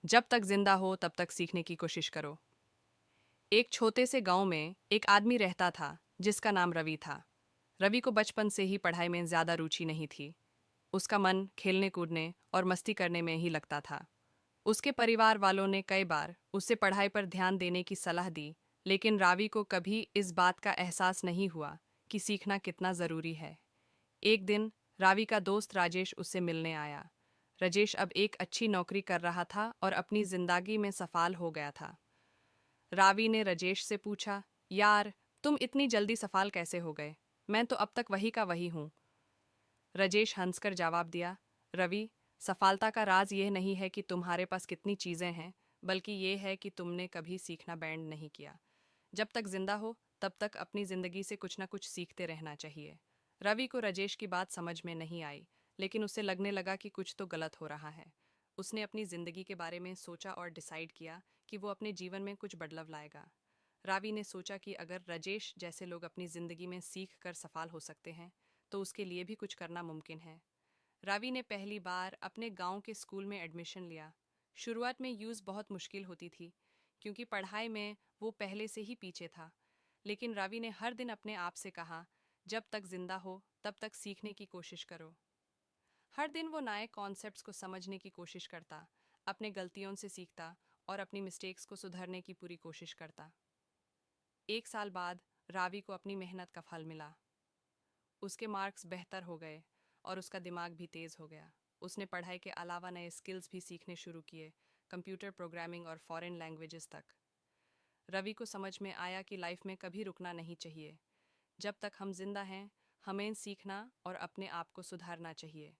जब तक जिंदा हो तब तक सीखने की कोशिश करो। एक छोटे से गांव में एक आदमी रहता था जिसका नाम रवि था। रवि को बचपन से ही पढ़ाई में ज्यादा रुचि नहीं थी। उसका मन खेलने कूदने और मस्ती करने में ही लगता था। उसके परिवार वालों ने कई बार उसे पढ़ाई पर ध्यान देने की सलाह दी, लेकिन रावी को कभी इस बात का एहसास नहीं हुआ कि सीखना कितना जरूरी है। एक दिन रावी का दोस्त राजेश उससे मिलने आया। राजेश अब एक अच्छी नौकरी कर रहा था और अपनी जिंदगी में सफल हो गया था। रावी ने राजेश से पूछा, यार, तुम इतनी जल्दी सफल कैसे हो गए? मैं तो अब तक वही का वही हूँ। राजेश हंसकर जवाब दिया, रवि, सफलता का राज यह नहीं है कि तुम्हारे पास कितनी चीज़ें हैं, बल्कि ये है कि तुमने कभी सीखना बैंड नहीं किया। जब तक जिंदा हो तब तक अपनी जिंदगी से कुछ ना कुछ सीखते रहना चाहिए। रवि को राजेश की बात समझ में नहीं आई, लेकिन उसे लगने लगा कि कुछ तो गलत हो रहा है। उसने अपनी जिंदगी के बारे में सोचा और डिसाइड किया कि वो अपने जीवन में कुछ बदलाव लाएगा। रावी ने सोचा कि अगर राजेश जैसे लोग अपनी जिंदगी में सीख कर सफल हो सकते हैं, तो उसके लिए भी कुछ करना मुमकिन है। रावी ने पहली बार अपने गांव के स्कूल में एडमिशन लिया। शुरुआत में यूज़ बहुत मुश्किल होती थी, क्योंकि पढ़ाई में वो पहले से ही पीछे था। लेकिन रावी ने हर दिन अपने आप से कहा, जब तक जिंदा हो तब तक सीखने की कोशिश करो। हर दिन वो नए कॉन्सेप्ट्स को समझने की कोशिश करता, अपने गलतियों से सीखता और अपनी मिस्टेक्स को सुधारने की पूरी कोशिश करता। एक साल बाद रावी को अपनी मेहनत का फल मिला। उसके मार्क्स बेहतर हो गए और उसका दिमाग भी तेज़ हो गया। उसने पढ़ाई के अलावा नए स्किल्स भी सीखने शुरू किए, कंप्यूटर प्रोग्रामिंग और फॉरेन लैंग्वेजेस तक। रवि को समझ में आया कि लाइफ में कभी रुकना नहीं चाहिए। जब तक हम जिंदा हैं, हमें सीखना और अपने आप को सुधारना चाहिए।